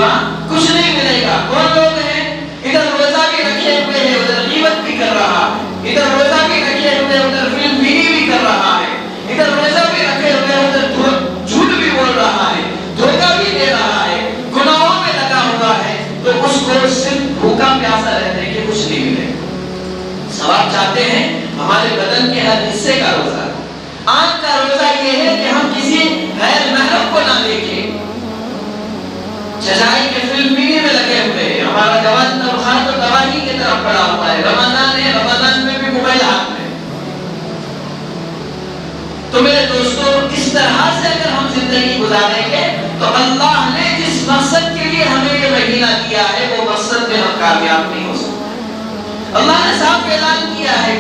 सिवा कुछ नहीं मिलेगा। कौन लोग हैं? इधर रोजा भी रखे हुए है, उधर गीबत भी कर रहा है, इधर रोजा भी रखे हुए उधर फिल्म बीड़ी भी कर रहा है, इधर रोजा भी रखे हुए उधर झूठ भी बोल रहा है, धोखा भी दे रहा है, गुनाहों में लगा हुआ है, तो उसको सिर्फ भूखा प्यासा रहने के कुछ नहीं मिलेगा। सवाब चाहते हैं हमारे बदन के हर हिस्से का रोजा। आंख का रोजा ये है कि हम किसी गैर महरम को ना देखें। चचाई के फिल्म बीड़ी में लगे हुए हैं, हमारा जवान तबका तो तबाही की तरफ पड़ा हुआ है। रमजान है, रमजान में भी मोबाइल हाथ में। तो मेरे दोस्तों, इस तरह से अगर हम जिंदगी गुजारेंगे तो अल्लाह ने जिस मकसद के लिए हमें ये महीना दिया है वो मकसद में हम कामयाब नहीं हो सकते। अल्लाह ने साफ ऐलान किया है,